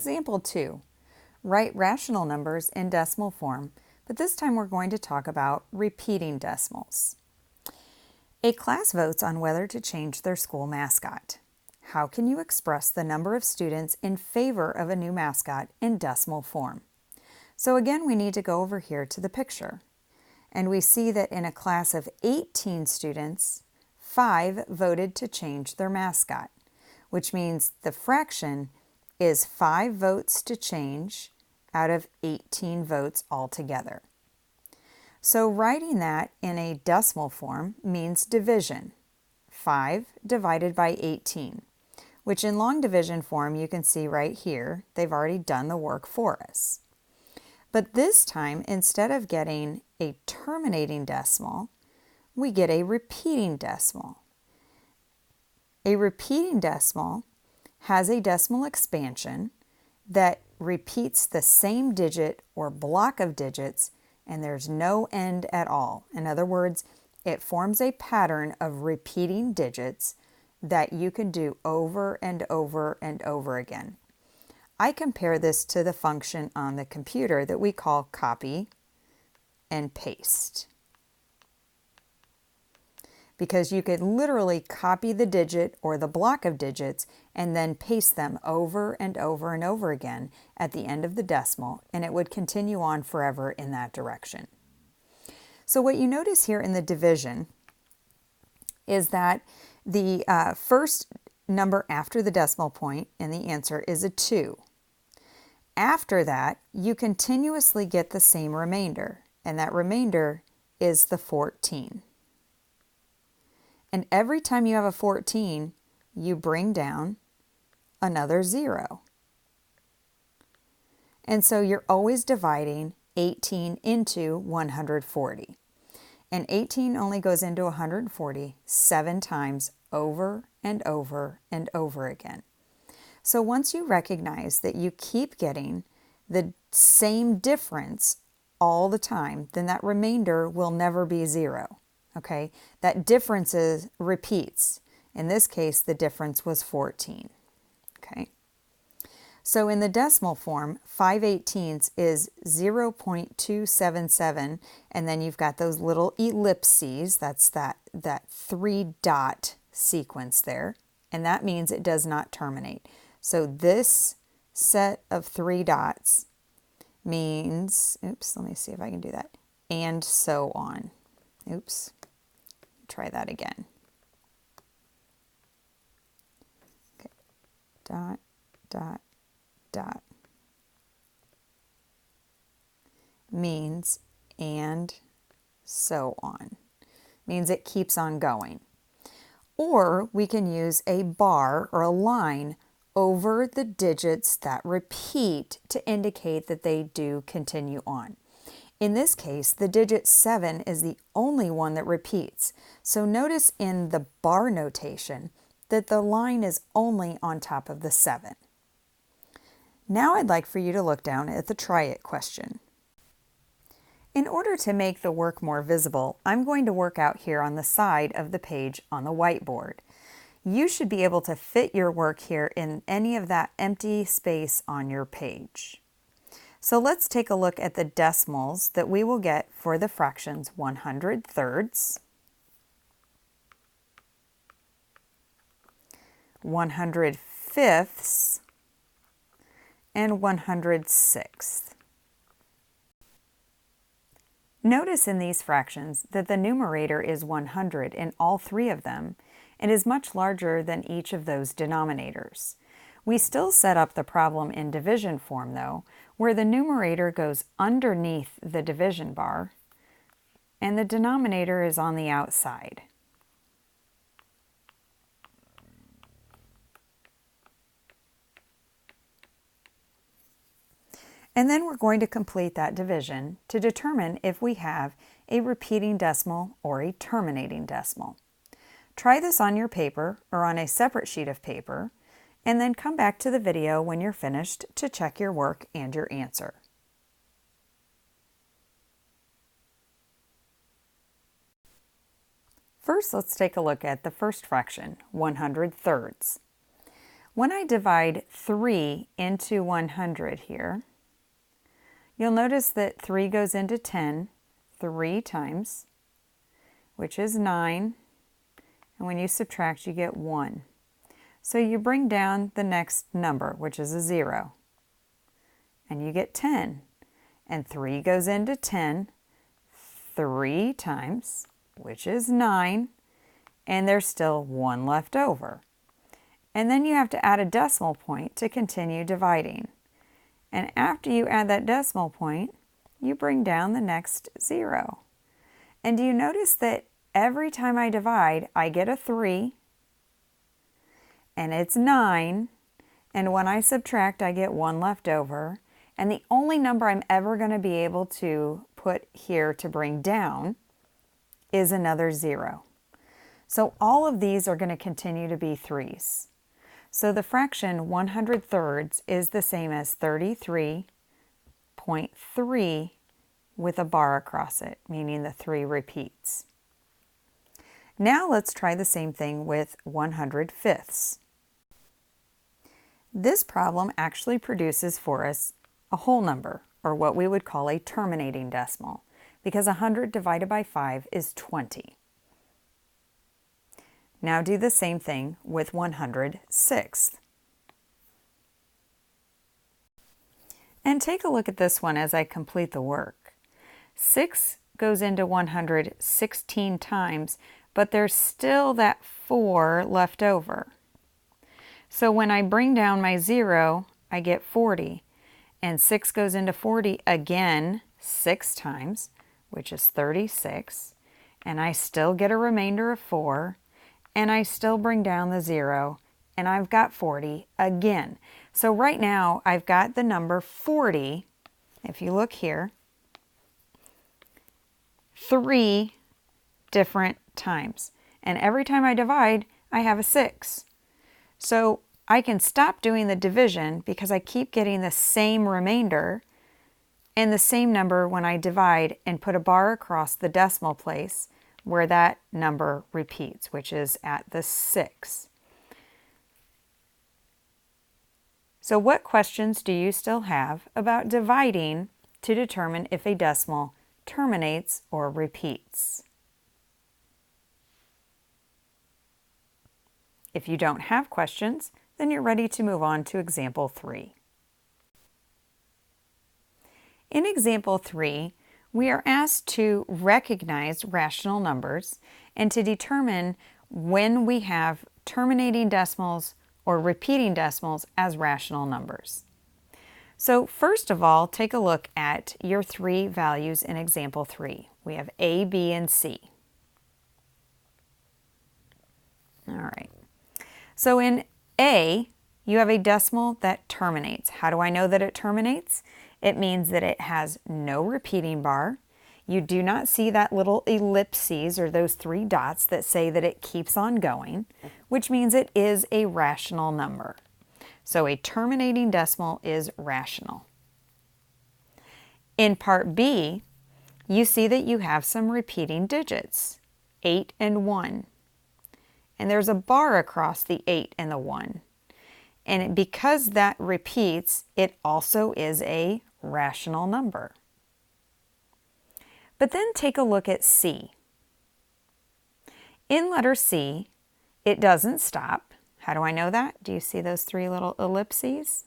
Example 2. Write rational numbers in decimal form, but this time we're going to talk about repeating decimals. A class votes on whether to change their school mascot. How can you express the number of students in favor of a new mascot in decimal form? So again, we need to go over here to the picture. And we see that in a class of 18 students, 5 voted to change their mascot, which means the fraction is 5 votes to change out of 18 votes altogether. So writing that in a decimal form means division. 5 divided by 18, which in long division form you can see right here, they've already done the work for us. But this time, instead of getting a terminating decimal, we get a repeating decimal. A repeating decimal has a decimal expansion that repeats the same digit or block of digits, and there's no end at all. In other words, it forms a pattern of repeating digits that you can do over and over and over again. I compare this to the function on the computer that we call copy and paste. Because you could literally copy the digit or the block of digits and then paste them over and over and over again at the end of the decimal, and it would continue on forever in that direction. So what you notice here in the division is that the first number after the decimal point in the answer is a 2. After that, you continuously get the same remainder, and that remainder is the 14. And every time you have a 14, you bring down another 0. And so you're always dividing 18 into 140. And 18 only goes into 140 7 times over and over and over again. So once you recognize that you keep getting the same difference all the time, then that remainder will never be 0. Okay, that difference repeats. In this case, the difference was 14. Okay, so in the decimal form, 5/18 is 0.277, and then you've got those little ellipses. That's that 3-dot sequence there, and that means it does not terminate. So this set of 3 dots means, oops, let me see if I can do that, and so on. Oops, try that again. Okay, dot, dot, dot means and so on. Means it keeps on going. Or we can use a bar or a line over the digits that repeat to indicate that they do continue on. In this case, the digit 7 is the only one that repeats. So notice in the bar notation that the line is only on top of the 7. Now I'd like for you to look down at the try it question. In order to make the work more visible, I'm going to work out here on the side of the page on the whiteboard. You should be able to fit your work here in any of that empty space on your page. So let's take a look at the decimals that we will get for the fractions 100 thirds, 100 fifths, and 100 sixths. Notice in these fractions that the numerator is 100 in all 3 of them and is much larger than each of those denominators. We still set up the problem in division form though, where the numerator goes underneath the division bar and the denominator is on the outside. And then we're going to complete that division to determine if we have a repeating decimal or a terminating decimal. Try this on your paper or on a separate sheet of paper, and then come back to the video when you're finished to check your work and your answer. First, let's take a look at the first fraction, 100 thirds. When I divide 3 into 100 here, you'll notice that 3 goes into 10 3 times, which is 9. And when you subtract, you get 1. So you bring down the next number, which is a 0. And you get 10. And 3 goes into 10 3 times, which is 9. And there's still 1 left over. And then you have to add a decimal point to continue dividing. And after you add that decimal point, you bring down the next 0. And do you notice that every time I divide, I get a 3, and it's 9, and when I subtract, I get 1 left over, and the only number I'm ever going to be able to put here to bring down is another 0. So all of these are going to continue to be 3's. So the fraction 100 thirds is the same as 33.3 with a bar across it, meaning the 3 repeats. Now let's try the same thing with 100 fifths. This problem actually produces for us a whole number, or what we would call a terminating decimal, because 100 divided by 5 is 20. Now do the same thing with 100 sixths. And take a look at this one as I complete the work. 6 goes into 100 16 times, but there's still that 4 left over. So when I bring down my 0, I get 40. And 6 goes into 40 again 6 times, which is 36. And I still get a remainder of 4. And I still bring down the 0, and I've got 40 again. So right now, I've got the number 40, if you look here, 3 different times. And every time I divide, I have a 6. So I can stop doing the division because I keep getting the same remainder and the same number when I divide and put a bar across the decimal place where that number repeats, which is at the 6. So what questions do you still have about dividing to determine if a decimal terminates or repeats? If you don't have questions, then you're ready to move on to example 3. In example 3, we are asked to recognize rational numbers and to determine when we have terminating decimals or repeating decimals as rational numbers. So first of all, take a look at your 3 values in example 3. We have A, B, and C. All right. So in A, you have a decimal that terminates. How do I know that it terminates? It means that it has no repeating bar. You do not see that little ellipses or those 3 dots that say that it keeps on going, which means it is a rational number. So a terminating decimal is rational. In part B, you see that you have some repeating digits, 8 and 1. And there's a bar across the 8 and the 1. And because that repeats, it also is a rational number. But then take a look at C. In letter C, it doesn't stop. How do I know that? Do you see those 3 little ellipses?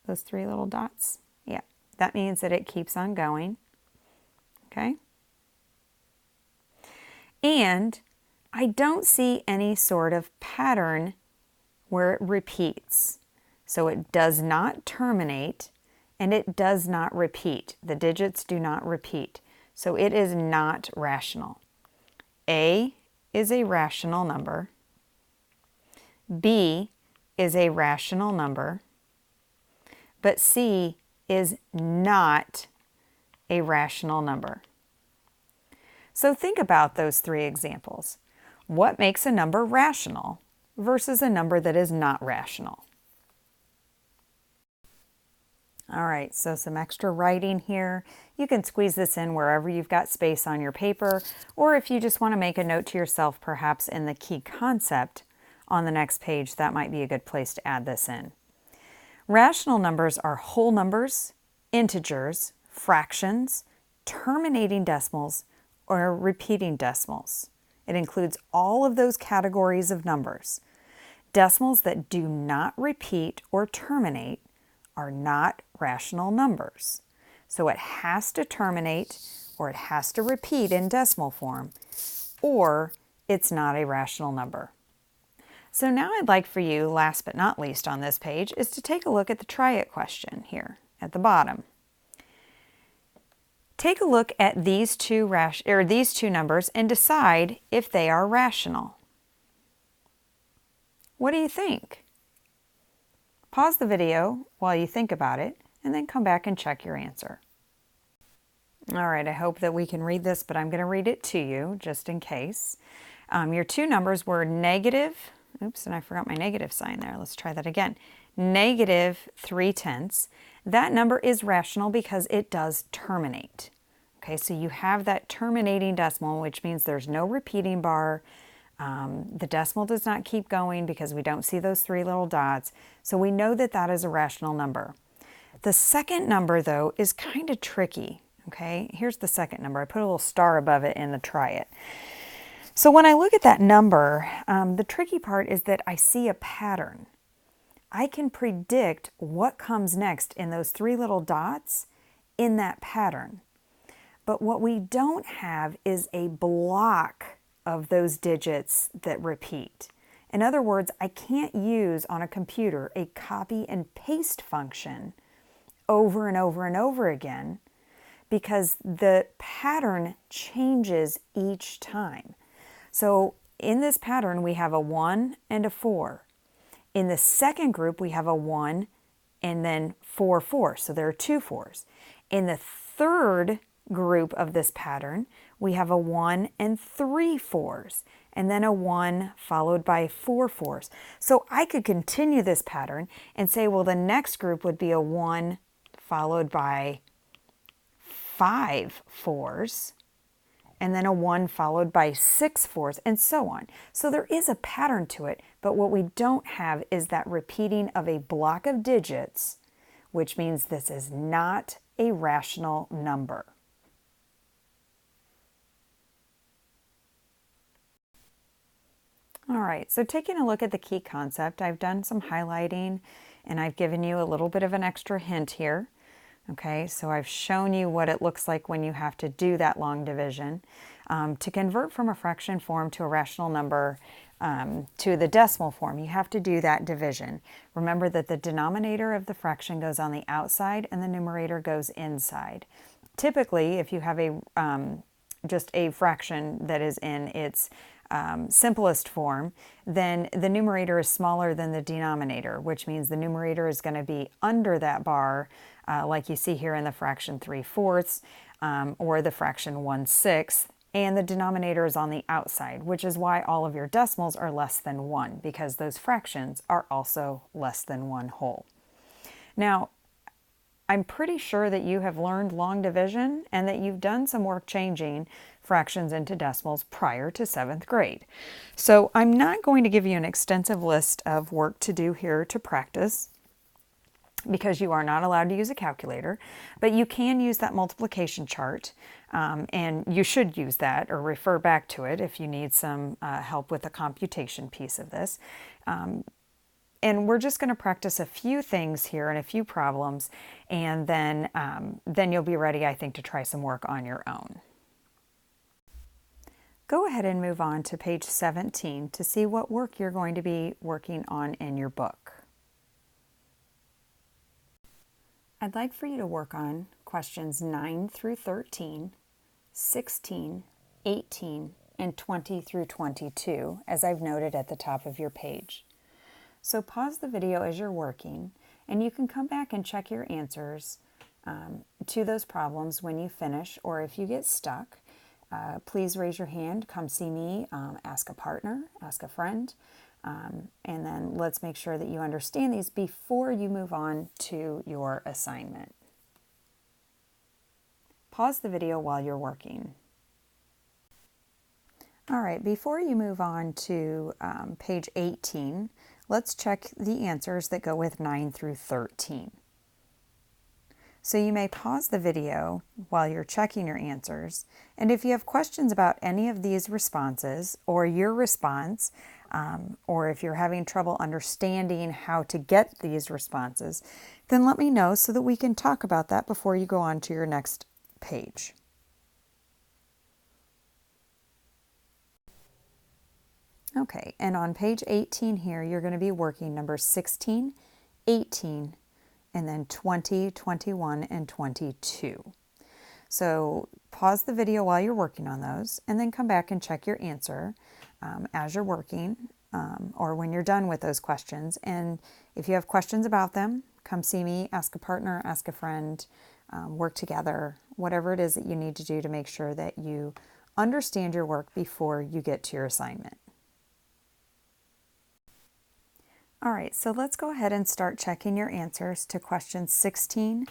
Those 3 little dots? Yeah, that means that it keeps on going. Okay? And I don't see any sort of pattern where it repeats. So it does not terminate and it does not repeat. The digits do not repeat. So it is not rational. A is a rational number. B is a rational number. But C is not a rational number. So think about those 3 examples. What makes a number rational versus a number that is not rational? All right, so some extra writing here. You can squeeze this in wherever you've got space on your paper, or if you just want to make a note to yourself, perhaps in the key concept on the next page, that might be a good place to add this in. Rational numbers are whole numbers, integers, fractions, terminating decimals, or repeating decimals. It includes all of those categories of numbers. Decimals that do not repeat or terminate are not rational numbers. So it has to terminate or it has to repeat in decimal form, or it's not a rational number. So now I'd like for you, last but not least on this page, is to take a look at the try it question here at the bottom. Take a look at these two numbers and decide if they are rational. What do you think? Pause the video while you think about it and then come back and check your answer. All right, I hope that we can read this, but I'm going to read it to you just in case. Your two numbers were negative, oops, and I forgot my negative sign there. Let's try that again. Negative 3/10. That number is rational because it does terminate. Okay, so you have that terminating decimal, which means there's no repeating bar. The decimal does not keep going because we don't see those three little dots. So we know that that is a rational number. The second number, though, is kind of tricky. Okay, here's the second number. I put a little star above it in the try it. So when I look at that number, the tricky part is that I see a pattern. I can predict what comes next in those three little dots in that pattern. But what we don't have is a block of those digits that repeat. In other words, I can't use on a computer a copy and paste function over and over and over again because the pattern changes each time. So in this pattern, we have a 1 and a 4. In the second group, we have a 1 and then 4 4s. So there are 2 4s. In the third group of this pattern, we have a 1 and 3 4s, and then a 1 followed by 4 4s. So I could continue this pattern and say, well, the next group would be a 1 followed by 5 4s, and then a 1 followed by 6 4s, and so on. So there is a pattern to it, but what we don't have is that repeating of a block of digits, which means this is not a rational number. All right, so taking a look at the key concept, I've done some highlighting and I've given you a little bit of an extra hint here. Okay, so I've shown you what it looks like when you have to do that long division. To convert from a fraction form to a rational number to the decimal form, you have to do that division. Remember that the denominator of the fraction goes on the outside and the numerator goes inside. Typically, if you have just a fraction that is in its simplest form, then the numerator is smaller than the denominator, which means the numerator is going to be under that bar, like you see here in the fraction 3/4 or the fraction 1/6, and the denominator is on the outside, which is why all of your decimals are less than 1, because those fractions are also less than 1 whole. Now, I'm pretty sure that you have learned long division and that you've done some work changing fractions into decimals prior to 7th grade. So I'm not going to give you an extensive list of work to do here to practice because you are not allowed to use a calculator, but you can use that multiplication chart, and you should use that or refer back to it if you need some help with the computation piece of this. And we're just going to practice a few things here and a few problems, and then you'll be ready, I think, to try some work on your own. Go ahead and move on to page 17 to see what work you're going to be working on in your book. I'd like for you to work on questions 9 through 13, 16, 18, and 20 through 22, as I've noted at the top of your page. So pause the video as you're working, and you can come back and check your answers to those problems when you finish, or if you get stuck, please raise your hand, come see me, ask a partner, ask a friend, and then let's make sure that you understand these before you move on to your assignment. Pause the video while you're working. All right, before you move on to page 18, let's check the answers that go with 9 through 13. So you may pause the video while you're checking your answers, and if you have questions about any of these responses or your response, or if you're having trouble understanding how to get these responses, then let me know so that we can talk about that before you go on to your next page. Okay, and on page 18 here, you're going to be working numbers 16, 18, and then 20, 21, and 22. So pause the video while you're working on those, and then come back and check your answer as you're working, or when you're done with those questions. And if you have questions about them, come see me, ask a partner, ask a friend, work together, whatever it is that you need to do to make sure that you understand your work before you get to your assignment. All right, so let's go ahead and start checking your answers to questions 16,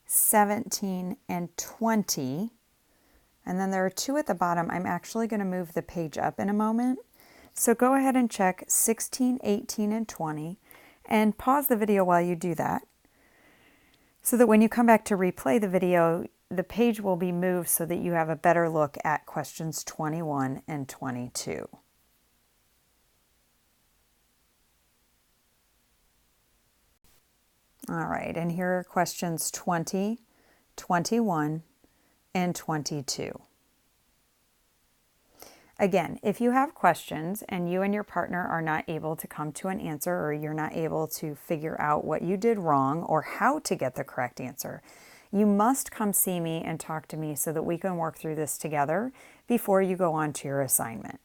17, and 20. And then there are 2 at the bottom. I'm actually going to move the page up in a moment. So go ahead and check 16, 18, and 20, and pause the video while you do that, so that when you come back to replay the video, the page will be moved so that you have a better look at questions 21 and 22. All right, and here are questions 20, 21, and 22. Again, if you have questions and you and your partner are not able to come to an answer, or you're not able to figure out what you did wrong or how to get the correct answer, you must come see me and talk to me so that we can work through this together before you go on to your assignment.